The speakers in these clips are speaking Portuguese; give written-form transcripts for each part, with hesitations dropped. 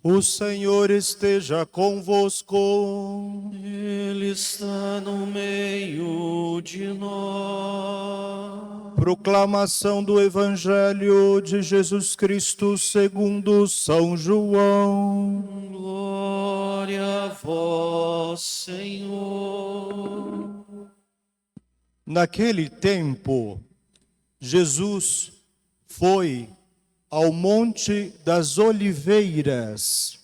O Senhor esteja convosco. Ele está no meio de nós. Proclamação do Evangelho de Jesus Cristo segundo São João. Glória a vós, Senhor. Naquele tempo, Jesus foi ao Monte das Oliveiras.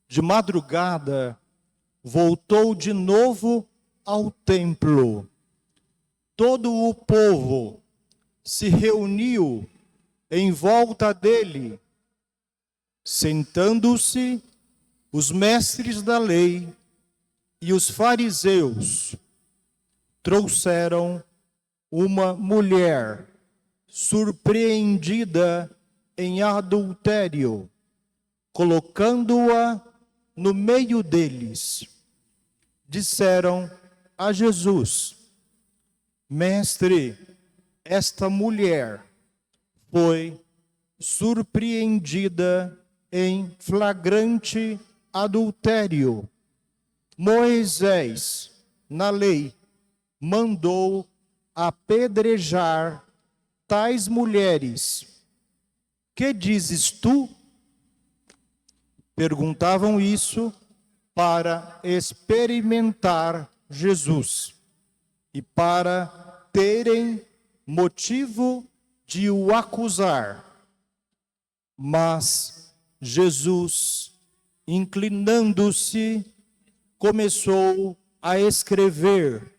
De madrugada, voltou de novo ao templo. Todo o povo se reuniu em volta dele. Sentando-se, os mestres da lei e os fariseus trouxeram uma mulher surpreendida em adultério, colocando-a no meio deles. Disseram a Jesus: Mestre, esta mulher foi surpreendida em flagrante adultério. Moisés, na lei, mandou apedrejar tais mulheres. Que dizes tu? Perguntavam isso para experimentar Jesus e para terem motivo de o acusar. Mas Jesus, inclinando-se, começou a escrever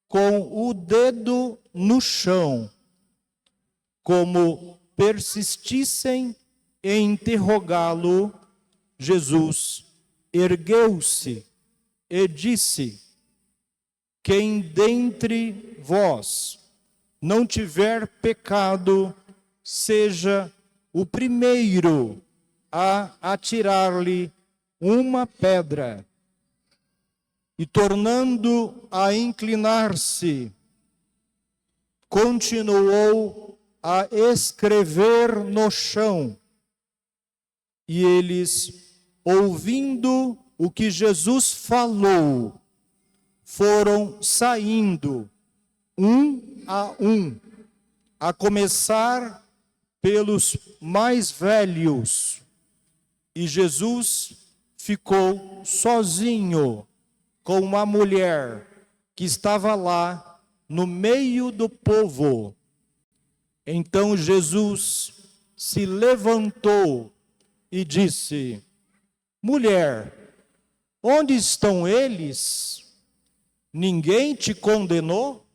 com o dedo no chão. Como persistissem em interrogá-lo, Jesus ergueu-se e disse: Quem dentre vós não tiver pecado, seja o primeiro a atirar-lhe uma pedra. E tornando a inclinar-se, continuou a escrever no chão. E eles, ouvindo o que Jesus falou, foram saindo, um, a começar pelos mais velhos. E Jesus ficou sozinho com uma mulher que estava lá no meio do povo. Então Jesus se levantou e disse: Mulher, onde estão eles? Ninguém te condenou?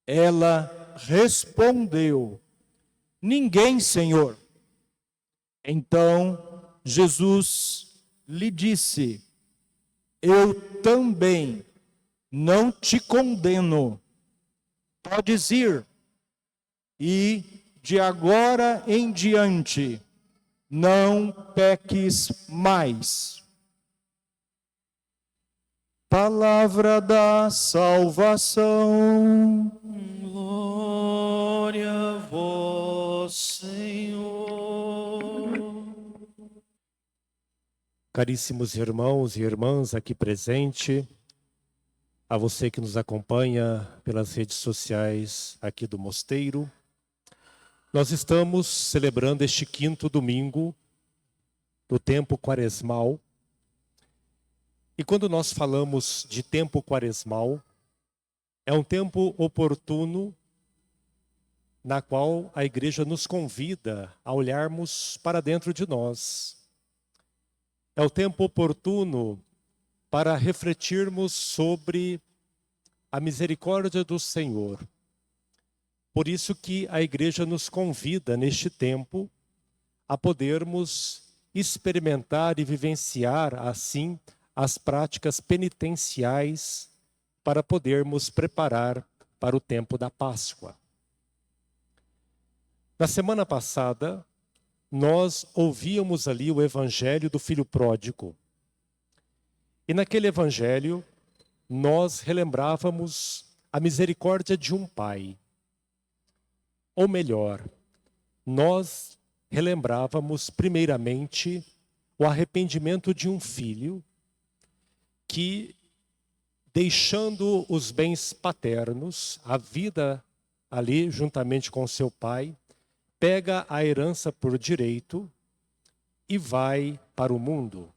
Ela respondeu: Ninguém, Senhor. Então Jesus lhe disse: Eu também não te condeno. Podes ir, e de agora em diante não peques mais. Palavra da salvação. Glória a vós, Senhor. Caríssimos irmãos e irmãs aqui presentes, a você que nos acompanha pelas redes sociais aqui do Mosteiro, nós estamos celebrando este 5º domingo do tempo quaresmal. E quando nós falamos de tempo quaresmal, é um tempo oportuno na qual a Igreja nos convida a olharmos para dentro de nós. É o tempo oportuno para refletirmos sobre a misericórdia do Senhor. Por isso que a Igreja nos convida neste tempo a podermos experimentar e vivenciar assim as práticas penitenciais para podermos preparar para o tempo da Páscoa. Na semana passada, nós ouvíamos ali o Evangelho do Filho Pródigo. E naquele Evangelho, nós relembrávamos a misericórdia de um pai. Ou melhor, nós relembrávamos primeiramente o arrependimento de um filho que, deixando os bens paternos, a vida ali juntamente com seu pai, pega a herança por direito e vai para o mundo.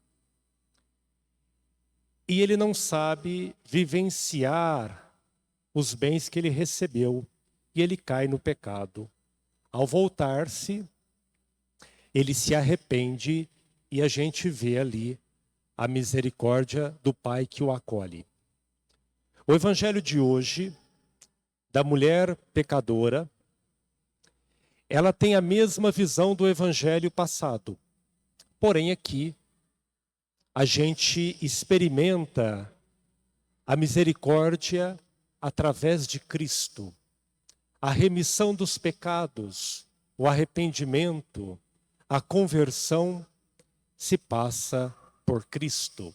E ele não sabe vivenciar os bens que ele recebeu e ele cai no pecado. Ao voltar-se, ele se arrepende e a gente vê ali a misericórdia do Pai que o acolhe. O evangelho de hoje, da mulher pecadora, ela tem a mesma visão do evangelho passado. Porém, aqui, a gente experimenta a misericórdia através de Cristo. A remissão dos pecados, o arrependimento, a conversão se passa por Cristo.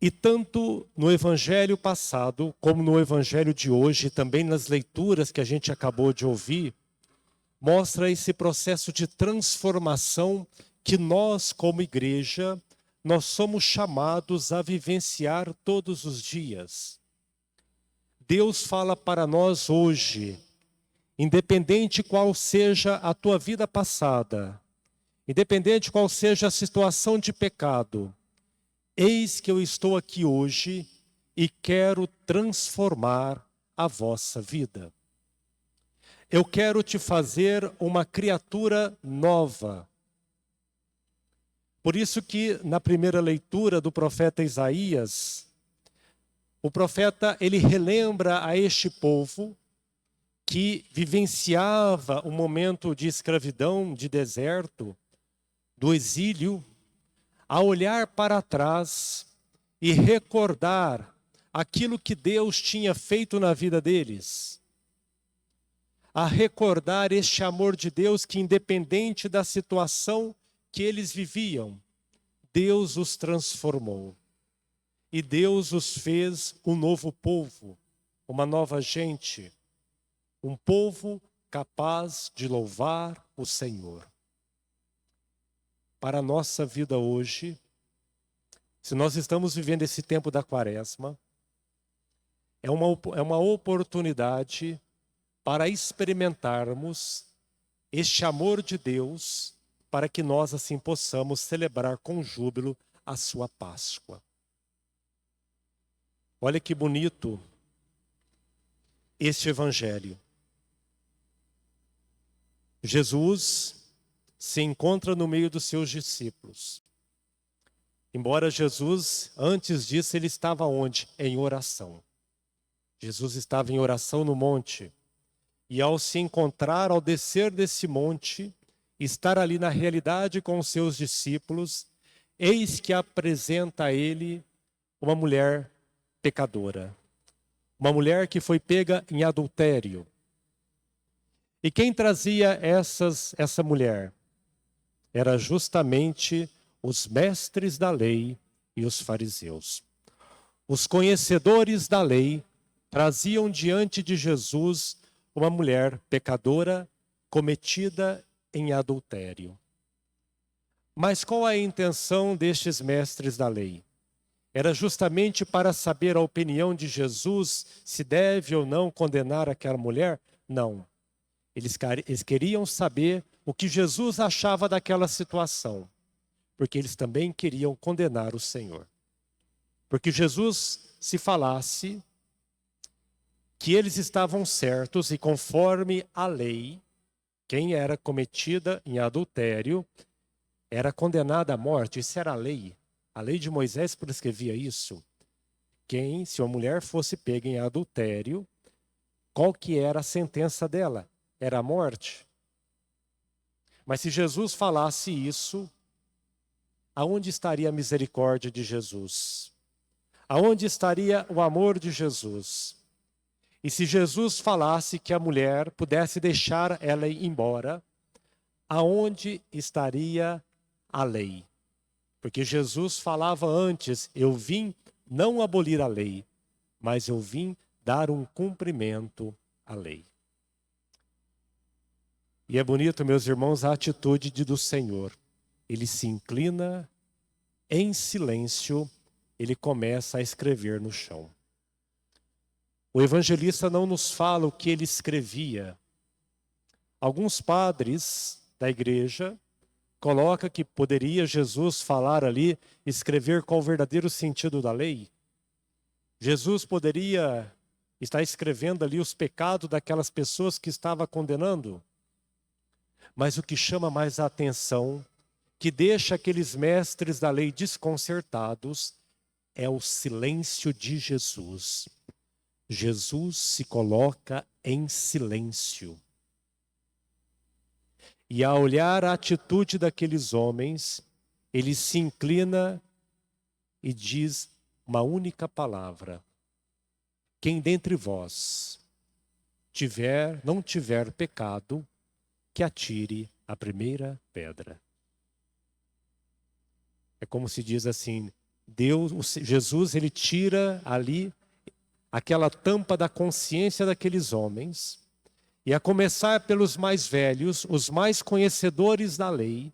E tanto no evangelho passado, como no evangelho de hoje, também nas leituras que a gente acabou de ouvir, mostra esse processo de transformação que nós, como igreja, nós somos chamados a vivenciar todos os dias. Deus fala para nós hoje, independente qual seja a tua vida passada, independente qual seja a situação de pecado, eis que eu estou aqui hoje e quero transformar a vossa vida. Eu quero te fazer uma criatura nova. Por isso que na primeira leitura do profeta Isaías, o profeta ele relembra a este povo que vivenciava um momento de escravidão, de deserto, do exílio, a olhar para trás e recordar aquilo que Deus tinha feito na vida deles. A recordar este amor de Deus que, independente da situação que eles viviam, Deus os transformou. E Deus os fez um novo povo, uma nova gente, um povo capaz de louvar o Senhor. Para a nossa vida hoje, se nós estamos vivendo esse tempo da Quaresma, é uma oportunidade para experimentarmos este amor de Deus, para que nós assim possamos celebrar com júbilo a sua Páscoa. Olha que bonito este evangelho. Jesus se encontra no meio dos seus discípulos. Embora Jesus, antes disso, ele estava onde? Em oração. Jesus estava em oração no monte. E ao se encontrar, ao descer desse monte, estar ali na realidade com os seus discípulos, eis que apresenta a ele uma mulher pecadora. Uma mulher que foi pega em adultério. E quem trazia essa mulher? Era justamente os mestres da lei e os fariseus. Os conhecedores da lei traziam diante de Jesus uma mulher pecadora cometida em adultério. Mas qual é a intenção destes mestres da lei? Era justamente para saber a opinião de Jesus, se deve ou não condenar aquela mulher? Não. Eles queriam saber o que Jesus achava daquela situação, porque eles também queriam condenar o Senhor. Porque Jesus, se falasse que eles estavam certos e conforme a lei, quem era cometida em adultério era condenada à morte. Isso era a lei. A lei de Moisés prescrevia isso. Se uma mulher fosse pega em adultério, qual que era a sentença dela? Era a morte. Mas se Jesus falasse isso, aonde estaria a misericórdia de Jesus? Aonde estaria o amor de Jesus? E se Jesus falasse que a mulher pudesse deixar ela ir embora, aonde estaria a lei? Porque Jesus falava antes, eu vim não abolir a lei, mas eu vim dar um cumprimento à lei. E é bonito, meus irmãos, a atitude do Senhor. Ele se inclina, em silêncio, ele começa a escrever no chão. O evangelista não nos fala o que ele escrevia. Alguns padres da igreja colocam que poderia Jesus falar ali, escrever qual o verdadeiro sentido da lei. Jesus poderia estar escrevendo ali os pecados daquelas pessoas que estava condenando. Mas o que chama mais a atenção, que deixa aqueles mestres da lei desconcertados, é o silêncio de Jesus. Jesus se coloca em silêncio. E ao olhar a atitude daqueles homens, ele se inclina e diz uma única palavra: quem dentre vós não tiver pecado, que atire a primeira pedra. É como se diz assim, Jesus, ele tira ali aquela tampa da consciência daqueles homens, e a começar pelos mais velhos, os mais conhecedores da lei,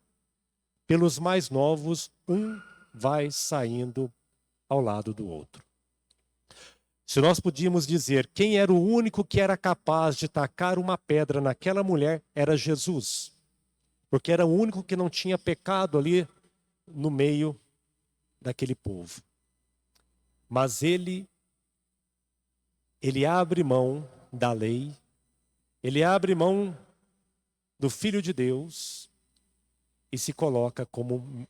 pelos mais novos, um vai saindo ao lado do outro. Se nós podíamos dizer quem era o único que era capaz de tacar uma pedra naquela mulher, era Jesus. Porque era o único que não tinha pecado ali no meio daquele povo. Mas ele abre mão da lei, ele abre mão do Filho de Deus e se coloca como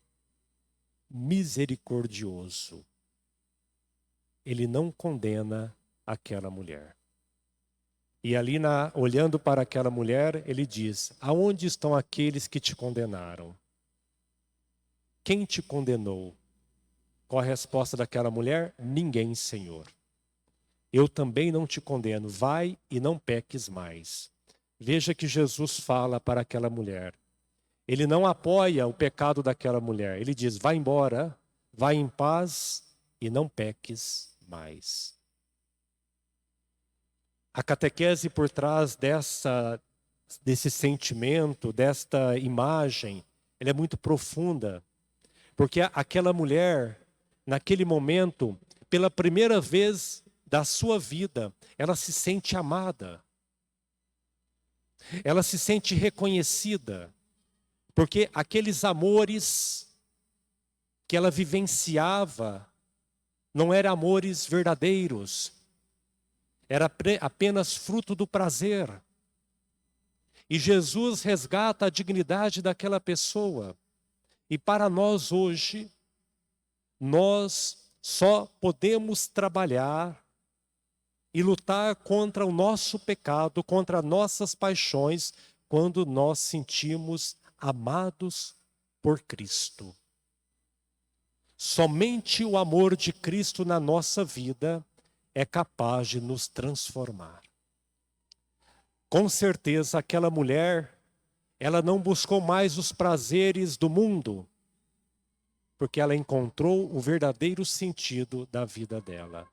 misericordioso. Ele não condena aquela mulher. E ali, olhando para aquela mulher, ele diz: aonde estão aqueles que te condenaram? Quem te condenou? Qual a resposta daquela mulher? Ninguém, Senhor. Eu também não te condeno. Vai e não peques mais. Veja que Jesus fala para aquela mulher. Ele não apoia o pecado daquela mulher. Ele diz: vai embora, vai em paz e não peques mais. A catequese por trás desse sentimento, desta imagem, ela é muito profunda. Porque aquela mulher, naquele momento, pela primeira vez da sua vida, ela se sente amada. Ela se sente reconhecida. Porque aqueles amores que ela vivenciava não eram amores verdadeiros. Era apenas fruto do prazer. E Jesus resgata a dignidade daquela pessoa. E para nós hoje, nós só podemos trabalhar e lutar contra o nosso pecado, contra nossas paixões, quando nós sentimos amados por Cristo. Somente o amor de Cristo na nossa vida é capaz de nos transformar. Com certeza aquela mulher, ela não buscou mais os prazeres do mundo, porque ela encontrou o verdadeiro sentido da vida dela.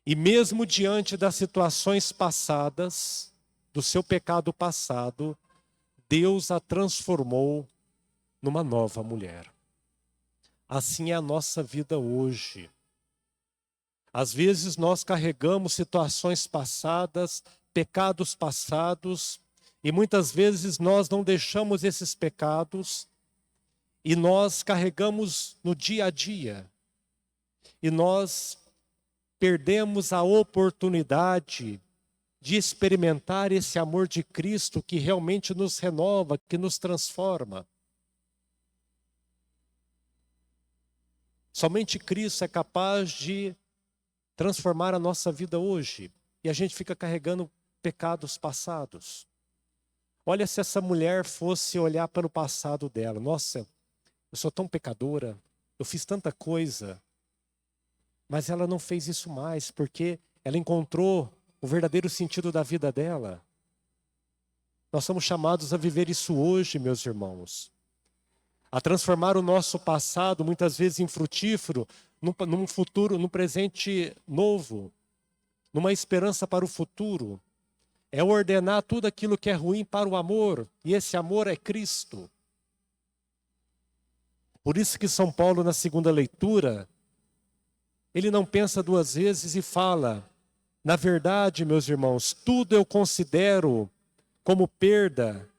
E mesmo diante das situações passadas, do seu pecado passado, Deus a transformou numa nova mulher. Assim é a nossa vida hoje. Às vezes nós carregamos situações passadas, pecados passados, e muitas vezes nós não deixamos esses pecados, e nós carregamos no dia a dia. E nós perdemos a oportunidade de experimentar esse amor de Cristo que realmente nos renova, que nos transforma. Somente Cristo é capaz de transformar a nossa vida hoje. E a gente fica carregando pecados passados. Olha, se essa mulher fosse olhar para o passado dela. Nossa, eu sou tão pecadora, eu fiz tanta coisa. Mas ela não fez isso mais, porque ela encontrou o verdadeiro sentido da vida dela. Nós somos chamados a viver isso hoje, meus irmãos. A transformar o nosso passado, muitas vezes infrutífero, num futuro, num presente novo, numa esperança para o futuro. é ordenar tudo aquilo que é ruim para o amor, e esse amor é Cristo. Por isso que São Paulo, na segunda leitura, ele não pensa duas vezes e fala: na verdade, meus irmãos, tudo eu considero como perda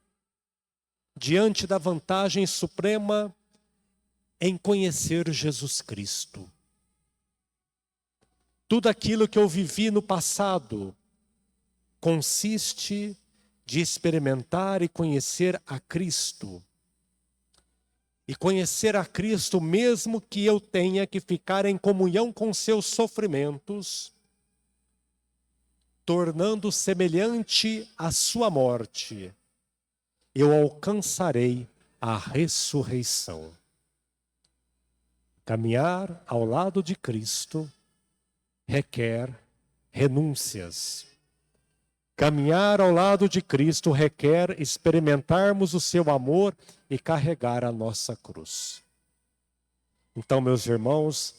diante da vantagem suprema em conhecer Jesus Cristo. Tudo aquilo que eu vivi no passado consiste de experimentar e conhecer a Cristo. E conhecer a Cristo, mesmo que eu tenha que ficar em comunhão com seus sofrimentos, tornando semelhante à sua morte, eu alcançarei a ressurreição. Caminhar ao lado de Cristo requer renúncias. Caminhar ao lado de Cristo requer experimentarmos o seu amor e carregar a nossa cruz. Então, meus irmãos,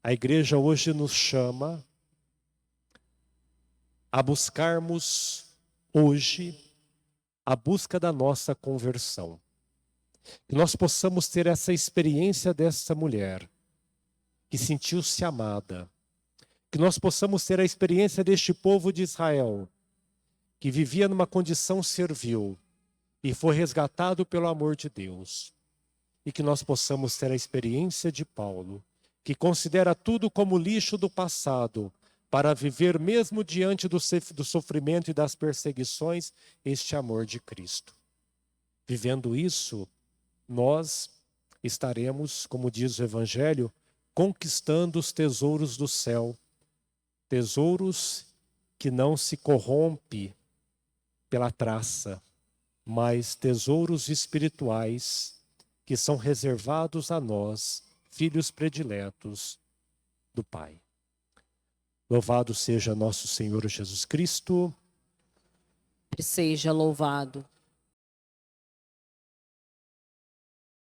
a igreja hoje nos chama a buscarmos hoje a busca da nossa conversão. Que nós possamos ter essa experiência dessa mulher que sentiu-se amada. Que nós possamos ter a experiência deste povo de Israel, que vivia numa condição servil e foi resgatado pelo amor de Deus. E que nós possamos ter a experiência de Paulo, que considera tudo como lixo do passado, para viver mesmo diante do sofrimento e das perseguições, este amor de Cristo. Vivendo isso, nós estaremos, como diz o Evangelho, conquistando os tesouros do céu, tesouros que não se corrompem pela traça, mas tesouros espirituais que são reservados a nós, filhos prediletos do Pai. Louvado seja nosso Senhor Jesus Cristo. Seja louvado.